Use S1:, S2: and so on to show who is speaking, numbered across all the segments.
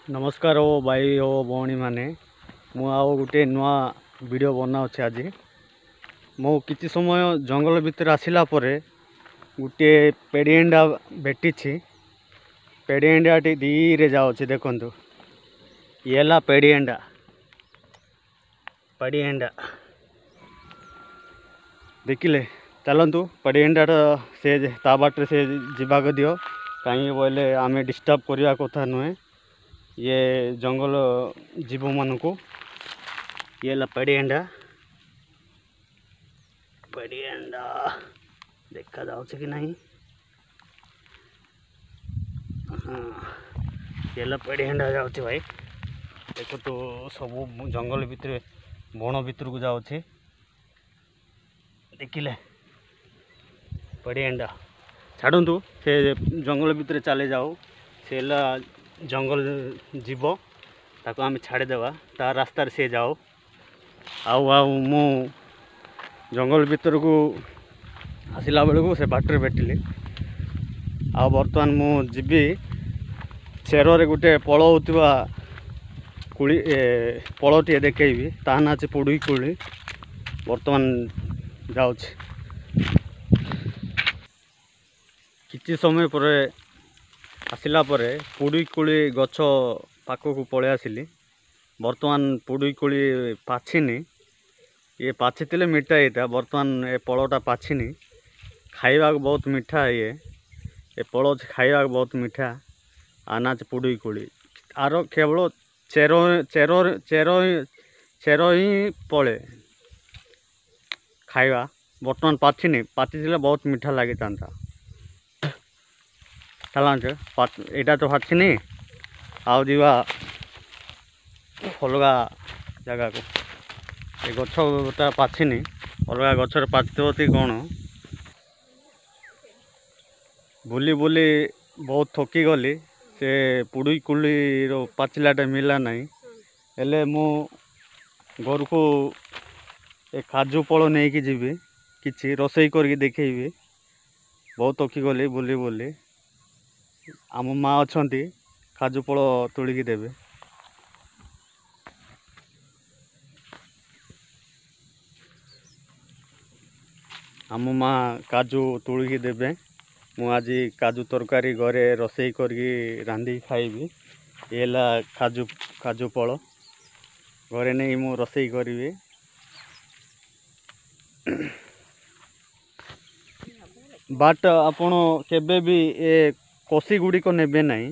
S1: नमस्कार हो भाई हो भौणी मैंने आउ गोटे नुआ वीडियो बनाऊे आज मु किसी समय जंगल भितर आसला गोटे पेड़िएंडा भेटी पेड़िएंडा धीरे जाऊँच देखु ये पेड़िएंडा पेड़िएंडा देखिले चलतु पेड़िएंडा से ता बाटे से जीवाक दियो कहीं बोले आम डिस्टर्ब करने कथा नुहे ये जंगल जीव मान को ये पेड़िएंडा पेड़िएंडा देखा जाऊँ कि नहीं। हाँ ये पेड़िएंडा जाऊँ भाई देखो तो सब जंगल भितर बण भितर को जाऊँ देखिले पेड़िएंडा छाड़ू से जंगल भितर चले जाओ से जंगल जीव ताको आम छाड़देवा ता रास्तार से जाओ आउ मु जंगल भीतर को आसला बेलू से बाटर भेटिली आ बर्तमान मु जीवी चेर गोटे पल होता कुड़ी पलटे देखी ता ना पुड़ी कुड़ी बर्तमान जाऊँ किसी समय पर आसला पुड़ी कुड़ी गछ पाखक पलि आसिली बर्तमान पुड़ी कुड़ी पाछिनी ये पाछि मीठा यहाँ बर्तमान ए पलटा पाछिनी खाइबा बहुत मीठा ये पल खाइबा बहुत मीठा आना पुड़ी कुड़ी आर केवल चेर चेर चेर चेर ही पड़े खाइबा बर्तमान पाछिनी पाछि बहुत मीठा लगी था चलाच यहाँ तो पाछिनी आउ जीवा अलग जगह को ये गछटा पाछिनी अलग गचर पाचती कौन बुली बुली बहुत थकी गली से पुड़ी कुड़ी पाचिलाटा मिला नहीं हेले मु घर को ए काजू फल नहीं कि जीवी किसी रोसई करके देखेबी बहुत थकी गली बुली बुली आम माँ अच्छा काजू फल तोलिकी देवे आम माँ काजू तोलिकी देवे मु आज काजू तरकारी घरे रोसई करके रांधि खाइबी ये काजू काजू फल घरे नहीं मु रोसई करी बाट आपण केबे भी ए कसी गुड़िक नेबे नहीं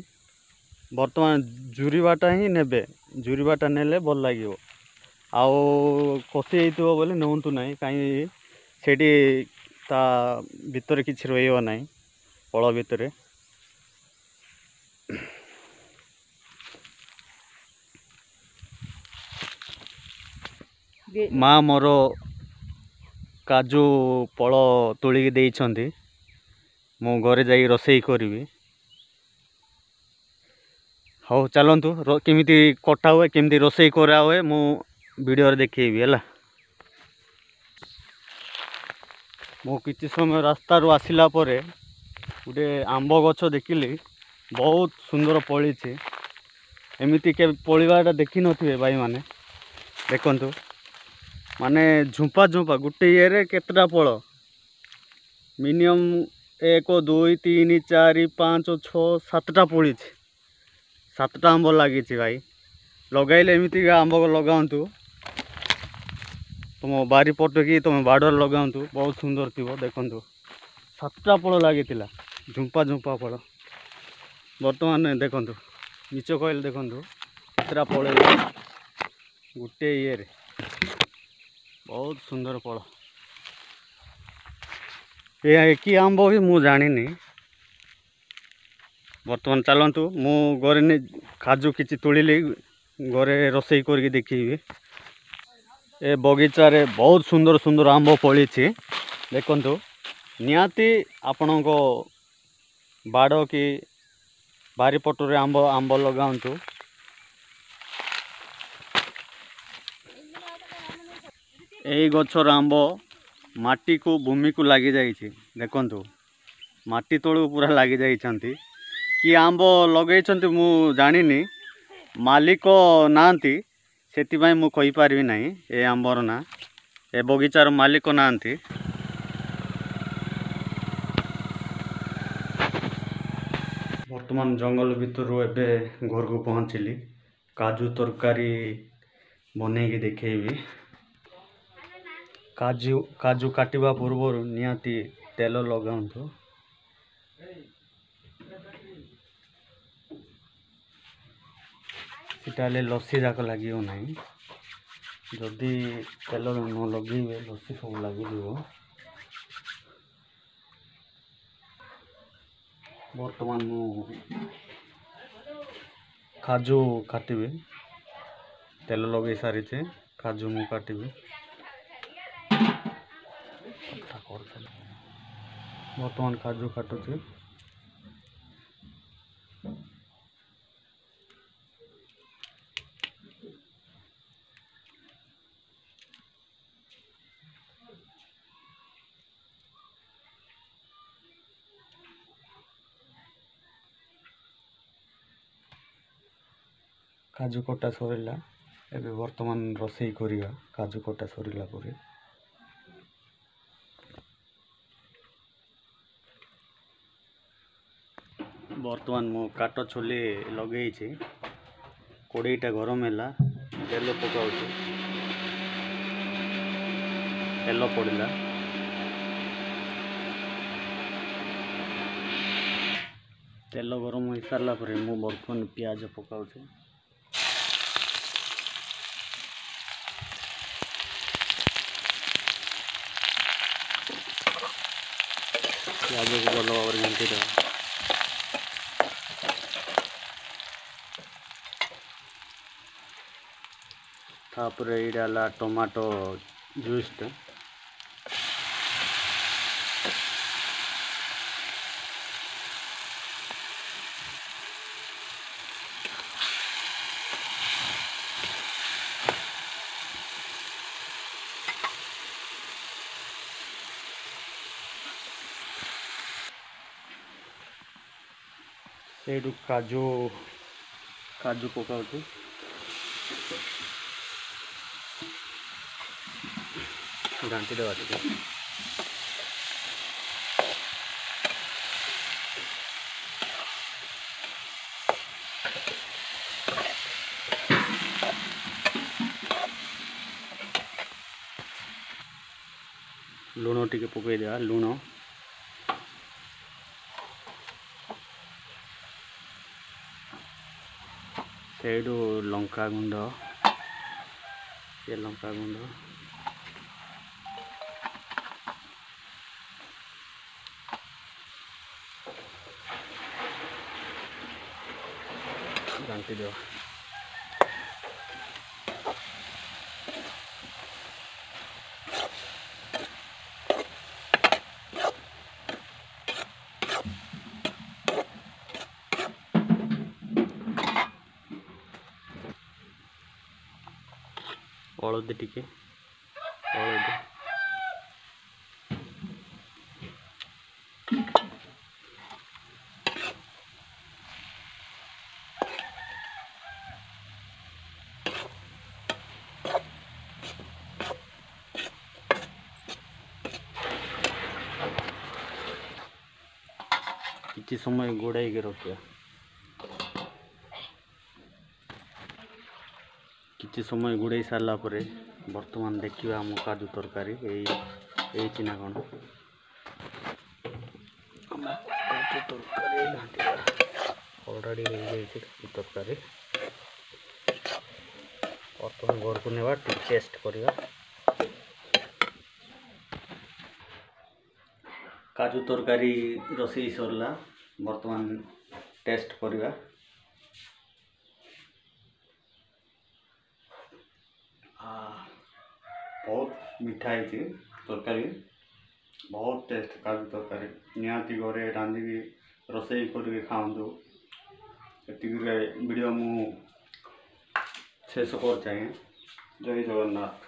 S1: बर्तमान जुरीबाटा ही नेबे जुरीबाटा नेले भल लगे आउ कसी होइतो बोले नौतु नहीं कहीं सेठी ता भितर किछि रहिबो नहीं फल भितर माँ मोर काजू फल तोलिकी देइछंती मु घरे जाई रोसई करी हाँ चलतु केमी कटा हुए केमी रोसई करा हुए मु वीडियो देखी है मु किसी समय रास्ता रू आसला गोटे आंब गछ देखिली बहुत सुंदर फली एमती के फलवाटा देखी नथिबे भाई माने देखंतु माने झुंपा झुंपा गोटे ये केतटा फल मिनिमम 1 2 3 4 5 6 7टा फली 7टा आंब लगी भाई लगाइले एमती आंब लगातु तुम बारी पट कि तुम बाड़र लगातु बहुत सुंदर थी देखु 7टा फल लगी झुंपा झुंपा फल बर्तमान देखु नीच कहले देखु केतटा फल गोटे ये बहुत सुंदर फल ये कि आंब भी मु जानी बर्तमान चलतु मु घरे काजू किसी तोलिली घरे रोसई करके देखी ए बगीचा रे बहुत सुंदर सुंदर आंब फली देखंतु निहाती आपण को बाड़ कि बारी पटरे आंब आंब लगातु यही गछर आंब माटी को भूमि को लगी जाइए देखंतु माटी तलू पूरा लगी जाइछंती कि आंब लगे मु जानी ମାଲିକ ନାହାନ୍ତି, ସେଥିପାଇଁ ମୁଁ କହିପାରିବି ନାହିଁ ଏ ଆମ୍ବର ନାଁ। ଏ ବଗିଚାର ମାଲିକ ନାହାନ୍ତି। ବର୍ତ୍ତମାନ ଜଙ୍ଗଲ ଭିତରୁ ଏବେ ଘରକୁ ପହଞ୍ଚିଲି। କାଜୁ ତରକାରୀ ବନେଇକି ଦେଖେଇବି। କାଜୁ କାଟିବା ପୂର୍ବରୁ ନିହାତି ତେଲ ଲଗାନ୍ତୁ। ସେଟା ହେଲେ ଲସି ଯାକ ଲାଗିବ ନାହିଁ। ଯଦି ତେଲ ନ ଲଗେଇବେ ଲସି ସବୁ ଲାଗିଯିବ। ବର୍ତ୍ତମାନ ମୁଁ କାଜୁ କାଟିବି। ତେଲ ଲଗେଇ ସାରିଛେ, କାଜୁ ମୁଁ କାଟିବି। ବର୍ତ୍ତମାନ କାଜୁ କାଟୁଛି। କାଜୁ କଟା ସରିଲା। ଏବେ ବର୍ତ୍ତମାନ ରୋଷେଇ କରିବା। କାଜୁ କଟା ସରିଲା ପରେ ବର୍ତ୍ତମାନ ମୁଁ କାଟ ଛୁଲି ଲଗେଇଛି। କଡ଼େଇଟା ଗରମ ହେଲା, ତେଲ ପକାଉଛି। ତେଲ ପଡ଼ିଲା। ତେଲ ଗରମ ହେଇସାରିଲା ପରେ ମୁଁ ବର୍ତ୍ତମାନ ପିଆଜ ପକାଉଛି। ପିଆଜକୁ ଭଲ ଭାବରେ ଘାଣ୍ଟି ଦେବା। ତାପରେ ଏଇଟା ହେଲା ଟମାଟୋ ଜୁସ୍ଟା। ସେଇଠୁ କାଜୁ ପକାଉଛି। ଘାଣ୍ଟି ଦେବା ଟିକେ। ଲୁଣ ଟିକେ ପକାଇଦେବା। ଲୁଣ, ସେଇଠୁ ଲଙ୍କାଗୁଣ୍ଡ, ଲଙ୍କାଗୁଣ୍ଡ, ଘାଣ୍ଟି ଦେବା। ହଳଦୀ ଟିକେ, ହଳଦୀ, କିଛି ସମୟ ଘୋଡ଼ାଇକି ରଖିବା। କିଛି ସମୟ ଘୋଡ଼ାଇ ସାରିଲା ପରେ ବର୍ତ୍ତମାନ ଦେଖିବା ଆମ କାଜୁ ତରକାରୀ ହେଇଛି ନା କ'ଣ। ଆମ କାଜୁ ତରକାରୀ ଘାଣ୍ଟିବା। ଅଲରେଡ଼ି ହେଇଯାଇଛି କାଜୁ ତରକାରୀ। ବର୍ତ୍ତମାନ ଘରକୁ ନେବା, ଟିକେ ଟେଷ୍ଟ କରିବା। କାଜୁ ତରକାରୀ ରୋଷେଇ ସରିଲା। ବର୍ତ୍ତମାନ ଟେଷ୍ଟ କରିବା। ବହୁତ ମିଠା ହେଇଛି ତରକାରୀ, ବହୁତ ଟେଷ୍ଟ କାଜୁ ତରକାରୀ। ନିହାତି ଘରେ ରାନ୍ଧିକି ରୋଷେଇ କରିକି ଖାଆନ୍ତୁ। ଏତିକିରେ ଭିଡ଼ିଓ ମୁଁ ଶେଷ କରୁଛି। ଜୟ ଜଗନ୍ନାଥ।